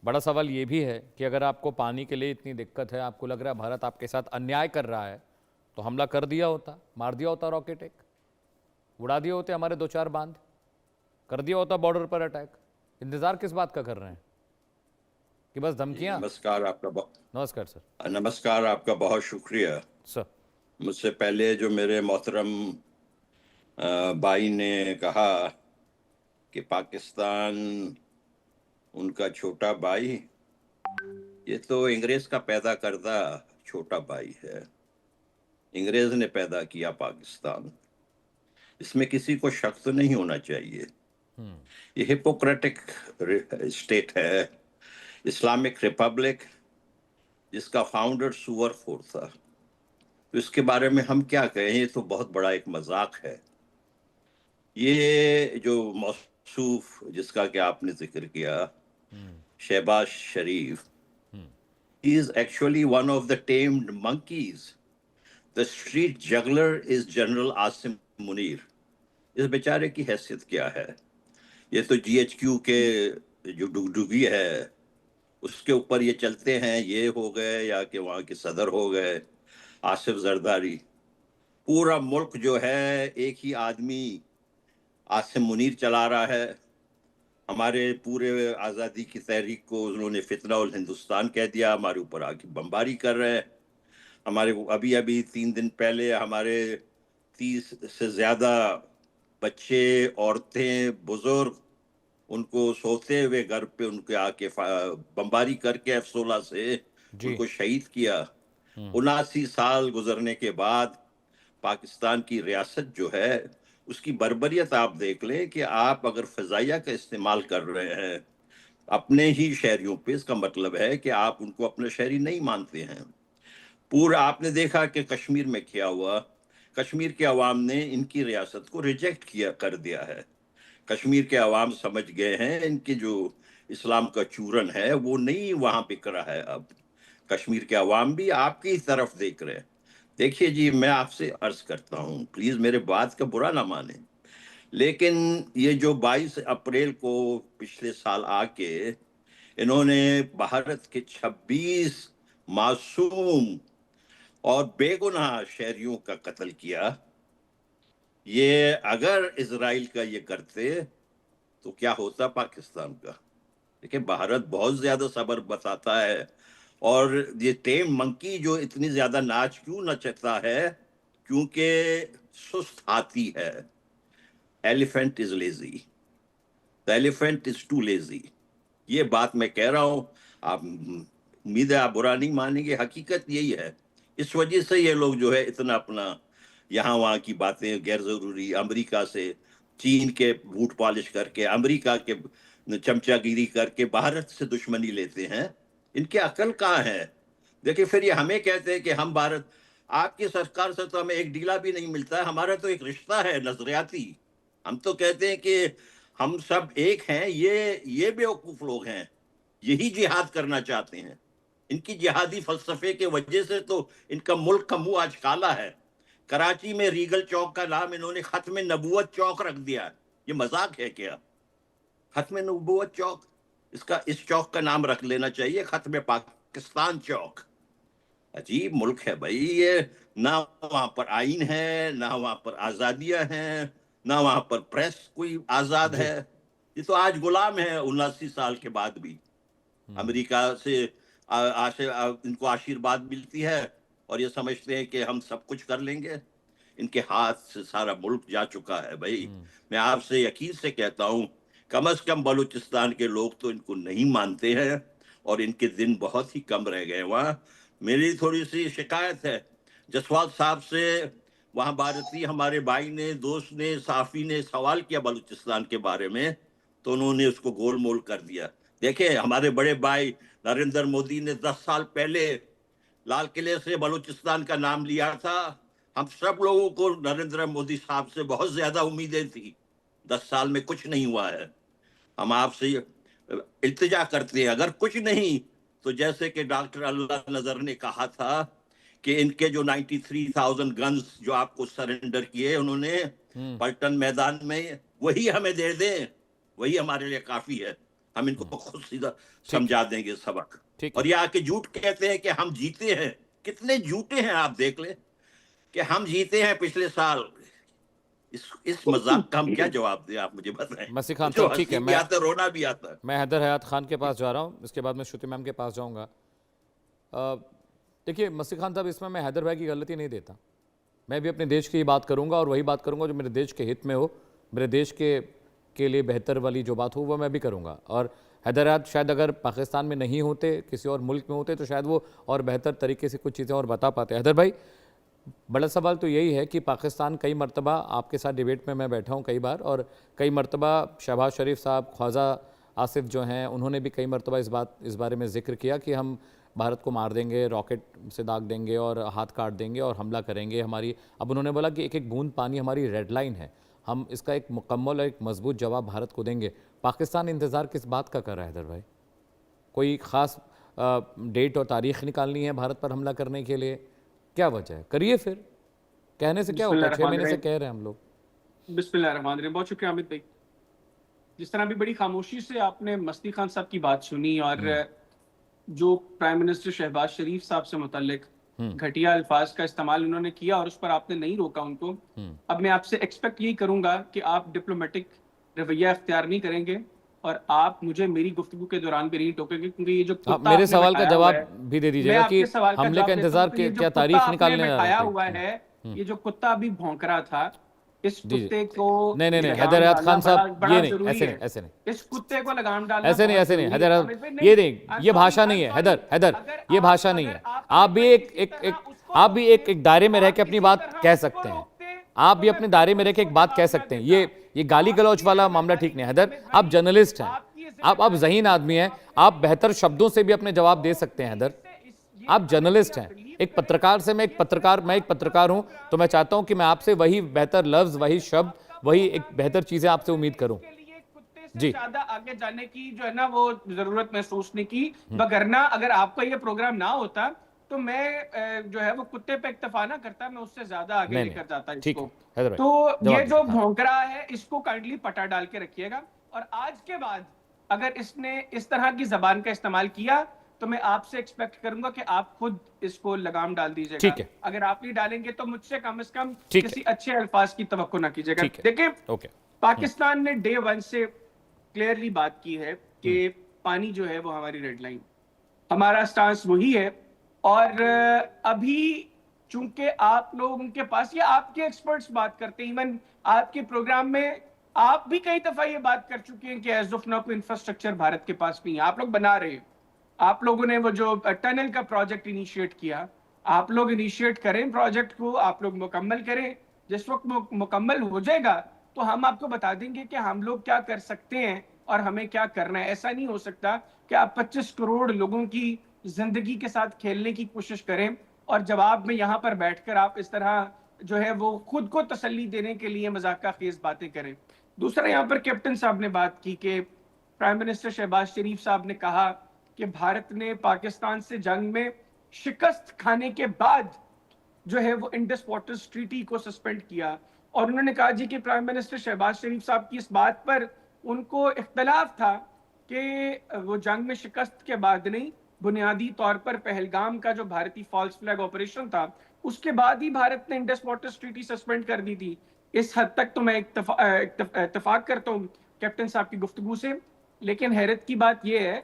بڑا سوال یہ بھی ہے کہ اگر آپ کو پانی کے لیے اتنی دقت ہے، آپ کو لگ رہا ہے بھارت آپ کے ساتھ انیائے کر رہا ہے، تو حملہ کر دیا ہوتا، مار دیا ہوتا راکٹ ایک، اڑا دیے ہوتے ہمارے 2-4 باندھ، کر دیا ہوتا بارڈر پر اٹیک. انتظار کس بات کا کر رہے ہیں؟ کہ بس جی دھمکیاں؟ نمسکار سر. نمسکار، آپ کا بہت شکریہ. سر. مجھ سے پہلے جو میرے محترم بھائی نے کہا کہ پاکستان ان کا چھوٹا بھائی، یہ تو انگریز کا پیدا کردہ چھوٹا بھائی ہے. انگریز نے پیدا کیا پاکستان، اس میں کسی کو شک تو نہیں ہونا چاہیے. یہ ہپوکریٹک اسٹیٹ ہے، اسلامک ریپبلک، جس کا فاؤنڈر سور خور تھا. تو اس کے بارے میں ہم کیا کہیں، یہ تو بہت بڑا ایک مذاق ہے. یہ جو موصوف جس کا کہ آپ نے ذکر کیا، شہباز شریف، he is actually one of the tamed monkeys. The street juggler is General Asim Munir. اس بیچارے کی حیثیت کیا ہے؟ یہ تو جی ایچ کیو کے جو ڈگڈگی ہے اس کے اوپر یہ چلتے ہیں، یہ ہو گئے یا کہ وہاں کے صدر ہو گئے آصف زرداری. پورا ملک جو ہے ایک ہی آدمی عاصم منیر چلا رہا ہے. ہمارے پورے آزادی کی تحریک کو انہوں نے فتنہ الہندوستان کہہ دیا، ہمارے اوپر آ کے بمباری کر رہے ہیں. ہمارے ابھی 3 دن پہلے ہمارے 30 سے زیادہ بچے، عورتیں، بزرگ، ان کو سوتے ہوئے گھر پہ ان کے آ کے بمباری کر کے F-16 سے ان کو شہید کیا. 79 سال گزرنے کے بعد پاکستان کی ریاست جو ہے اس کی بربریت آپ دیکھ لیں کہ آپ اگر فضائیہ کا استعمال کر رہے ہیں اپنے ہی شہریوں پہ، اس کا مطلب ہے کہ آپ ان کو اپنے شہری نہیں مانتے ہیں. پورا آپ نے دیکھا کہ کشمیر میں کیا ہوا. کشمیر کے عوام نے ان کی ریاست کو ریجیکٹ کر دیا ہے. کشمیر کے عوام سمجھ گئے ہیں ان کی جو اسلام کا چورن ہے وہ نہیں وہاں پہ کرا ہے. اب کشمیر کے عوام بھی آپ کی طرف دیکھ رہے ہیں. دیکھیے جی، میں آپ سے عرض کرتا ہوں، پلیز میرے بات کا برا نہ مانیں، لیکن یہ جو 22 اپریل کو پچھلے سال آ کے انہوں نے بھارت کے 26 معصوم اور بے گناہ شہریوں کا قتل کیا، یہ اگر اسرائیل کا یہ کرتے تو کیا ہوتا پاکستان کا؟ دیکھیں بھارت بہت زیادہ صبر بتاتا ہے. اور یہ ٹیم منکی جو اتنی زیادہ ناچ کیوں نچتا ہے؟ کیونکہ سست ہاتھی ہے. Elephant is lazy, the elephant is too lazy. یہ بات میں کہہ رہا ہوں، آپ امید ہے آپ برا نہیں مانیں گے، حقیقت یہی ہے. اس وجہ سے یہ لوگ جو ہے اتنا اپنا یہاں وہاں کی باتیں غیر ضروری، امریکہ سے، چین کے بوٹ پالش کر کے، امریکہ کے چمچہ گیری کر کے بھارت سے دشمنی لیتے ہیں. ان کی عقل کہاں ہے؟ دیکھیں پھر یہ ہمیں کہتے ہیں کہ ہم بھارت، آپ کی سرکار سے تو ہمیں ایک ڈیلا بھی نہیں ملتا ہے. ہمارا تو ایک رشتہ ہے نظریاتی. ہم تو کہتے ہیں کہ ہم سب ایک ہیں. یہ بیوقوف لوگ ہیں، یہی جہاد کرنا چاہتے ہیں. ان کی جہادی فلسفے کے وجہ سے تو ان کا ملک کا منہ آج کالا ہے. کراچی میں ریگل چوک کا نام انہوں نے ختم نبوت چوک رکھ دیا. یہ مذاق ہے کیا؟ ختم نبوت چوک، اس چوک کا نام رکھ لینا چاہیے ختم پاکستان چوک. عجیب ملک ہے بھائی یہ. نہ وہاں پر آئین ہے، نہ وہاں پر آزادیاں ہیں، نہ وہاں پر پریس کوئی آزاد ہے. یہ تو آج غلام ہے 79 سال کے بعد بھی. امریکہ سے ان کو آشیرواد ملتی ہے اور یہ سمجھتے ہیں کہ ہم سب کچھ کر لیں گے. ان کے ہاتھ سے سارا ملک جا چکا ہے بھائی. میں آپ سے یقین سے کہتا ہوں کم از کم بلوچستان کے لوگ تو ان کو نہیں مانتے ہیں اور ان کے دن بہت ہی کم رہ گئے وہاں. میری تھوڑی سی شکایت ہے جسوال صاحب سے. وہاں بھارتی ہمارے بھائی نے، دوست نے، صحافی نے سوال کیا بلوچستان کے بارے میں تو انہوں نے اس کو گول مول کر دیا. دیکھیں ہمارے بڑے بھائی نریندر مودی نے 10 سال پہلے لال قلعے سے بلوچستان کا نام لیا تھا. ہم سب لوگوں کو نریندر مودی صاحب سے بہت زیادہ امیدیں تھی. 10 سال میں کچھ نہیں ہوا ہے. ہم آپ سے التجا کرتے ہیں اگر کچھ نہیں تو جیسے کہ ڈاکٹر اللہ نظر نے کہا تھا کہ ان کے جو 93,000 گنز جو آپ کو سرنڈر کیے انہوں نے پلٹن میدان میں، وہی ہمیں دے دیں، وہی ہمارے لیے کافی ہے. ہم ان کو خود سیدھا سمجھا دیں گے سبق. ٹھیک اور یہ آ کے جھوٹ کہتے ہیں کہ ہم جیتے ہیں. کتنے جھوٹے ہیں آپ دیکھ لیں کہ ہم جیتے ہیں پچھلے سال. اس مذاق کا ہم کیا جواب دیں, آپ مجھے بتائیں. مسیح خان جو صاحب ٹھیک ہے, ہنسی بھی آتا ہے, رونا بھی آتا ہے. میں حیدر حیات خان کے پاس جا رہا ہوں, اس کے بعد میں شروتی میم کے پاس جاؤں گا. دیکھیے مسیح خان صاحب, اس میں حیدر بھائی کی غلطی نہیں دیتا. میں بھی اپنے دیش کی ہی بات کروں گا, اور وہی بات کروں گا جو میرے دیش کے ہت میں ہو, میرے دیش کے لیے بہتر والی جو بات ہو وہ میں بھی کروں گا. اور حیدر حیات شاید اگر پاکستان میں نہیں ہوتے, کسی اور ملک میں ہوتے, تو شاید وہ اور بہتر طریقے سے کچھ چیزیں اور بتا پاتے. حیدر بھائی, بڑا سوال تو یہی ہے کہ پاکستان کئی مرتبہ آپ کے ساتھ ڈیبیٹ میں بیٹھا ہوں کئی بار, اور کئی مرتبہ شہباز شریف صاحب, خواجہ آصف جو ہیں, انہوں نے بھی کئی مرتبہ اس بارے میں ذکر کیا کہ ہم بھارت کو مار دیں گے, راکٹ سے داغ دیں گے اور ہاتھ کاٹ دیں گے اور حملہ کریں گے ہماری. اب انہوں نے بولا کہ ایک ایک بوند پانی ہماری ریڈ لائن ہے, ہم اس کا ایک مکمل اور ایک مضبوط جواب بھارت کو دیں گے. پاکستان انتظار کس بات کا کر رہا ہے حیدر بھائی؟ کوئی خاص ڈیٹ اور تاریخ نکالنی ہے بھارت پر حملہ کرنے کے لیے؟ کیا وجہ ہے؟ کریے پھر, کہنے سے کیا ہوتا ہے, 6 مہینے سے کہہ رہے ہیں ہم لوگ. بسم اللہ الرحمن الرحیم. بہت شکریہ حامد بھائی. جس طرح بھی بڑی خاموشی سے آپ نے مستی خان صاحب کی بات سنی, اور جو پرائم منسٹر شہباز شریف صاحب سے متعلق گھٹیا الفاظ کا استعمال انہوں نے کیا, اور اس پر آپ نے نہیں روکا ان کو, اب میں آپ سے ایکسپیکٹ یہی کروں گا کہ آپ ڈپلومیٹک رویہ اختیار نہیں کریں گے, اور آپ مجھے میری گفتگو کے دوران بھی نہیں ٹوکیں گے, کیونکہ یہ جو کتا میرے سوال کا جواب بھی دے دیجیے گا کہ حملے کا انتظار کیا تاریخ نکالنے آیا ہوا ہے. یہ جو کتا ابھی بھونک رہا تھا, اس کتے کو نہیں حیدر حیات خان صاحب, یہ نہیں, ایسے نہیں, اس کتے کو لگام ڈالنا ایسے نہیں حیدر, یہ نہیں, یہ بھاشا نہیں ہے حیدر, یہ بھاشا نہیں ہے. آپ بھی ایک دائرے میں رہ کے اپنی بات کہہ سکتے ہیں, آپ بھی اپنے دائرے میں رہ کے ایک بات کہہ سکتے ہیں. یہ گالی گلوچ والا معاملہ ٹھیک نہیں. حیدر, آپ جرنلسٹ ہیں, آپ ذہین آدمی ہیں, آپ بہتر شبدوں سے بھی اپنے جواب دے سکتے ہیں. حیدر, آپ جرنلسٹ ہیں, ایک پترکار سے میں ایک پترکار ہوں, تو میں چاہتا ہوں کہ میں آپ سے وہی بہتر لفظ, وہی شبد, وہی ایک بہتر چیزیں آپ سے امید کروں. جی, زیادہ آگے جانے کی جو ہے نا وہ ضرورت محسوس نہیں کی, وگرنہ اگر آپ کا یہ پروگرام نہ ہوتا تو میں جو ہے وہ کتے پہ اکتفا نہ کرتا, میں اس سے زیادہ آگے لے کر جاتا اس کو. تو یہ جو بھونک رہا ہے, اس کو کائنڈلی پٹا ڈال کے رکھیے گا, اور آج کے بعد اگر اس نے اس طرح کی زبان کا استعمال کیا تو میں آپ سے ایکسپیکٹ کروں گا کہ آپ خود اس کو لگام ڈال دیجئے گا. اگر آپ نہیں ڈالیں گے تو مجھ سے کم از کم کسی اچھے الفاظ کی توقع نہ کیجئے گا. دیکھیں, پاکستان نے ڈے ون سے کلیئرلی بات کی ہے کہ پانی جو ہے وہ ہماری ریڈ لائن, ہمارا سٹانس وہی ہے. اور ابھی چونکہ آپ لوگوں کے پاس, یا آپ کے ایکسپرٹس بات کرتے ہیں, ایون آپ کے پروگرام میں آپ بھی کئی دفعہ یہ بات کر چکے ہیں کہ ایز آف ناؤ کوئی انفراسٹرکچر بھارت کے پاس نہیں ہے. آپ لوگ بنا رہے ہیں, آپ لوگوں نے وہ جو ٹنل کا پروجیکٹ انیشیٹ کیا, آپ لوگ انیشیٹ کریں پروجیکٹ کو, آپ لوگ مکمل کریں. جس وقت مکمل ہو جائے گا تو ہم آپ کو بتا دیں گے کہ ہم لوگ کیا کر سکتے ہیں اور ہمیں کیا کرنا ہے. ایسا نہیں ہو سکتا کہ آپ 25 کروڑ لوگوں کی زندگی کے ساتھ کھیلنے کی کوشش کریں, اور جواب میں یہاں پر بیٹھ کر آپ اس طرح جو ہے وہ خود کو تسلی دینے کے لیے مذاقہ خیز باتیں کریں. دوسرا, یہاں پر کیپٹن صاحب نے بات کی کہ پرائم منسٹر شہباز شریف صاحب نے کہا کہ بھارت نے پاکستان سے جنگ میں شکست کھانے کے بعد جو ہے وہ انڈس واٹرز ٹریٹی کو سسپینڈ کیا. اور انہوں نے کہا جی کہ پرائم منسٹر شہباز شریف صاحب کی اس بات پر ان کو اختلاف تھا کہ وہ جنگ میں شکست کے بعد نہیں, بنیادی طور پر پہلگام کا جو بھارتی فالس فلیگ آپریشن تھا اس کے بعد ہی بھارت نے انڈس واٹرز ٹریٹی سسپینڈ کر دی تھی. اس حد تک تو میں اتفاق کرتا ہوں کیپٹن صاحب کی گفتگو سے, لیکن حیرت کی بات یہ ہے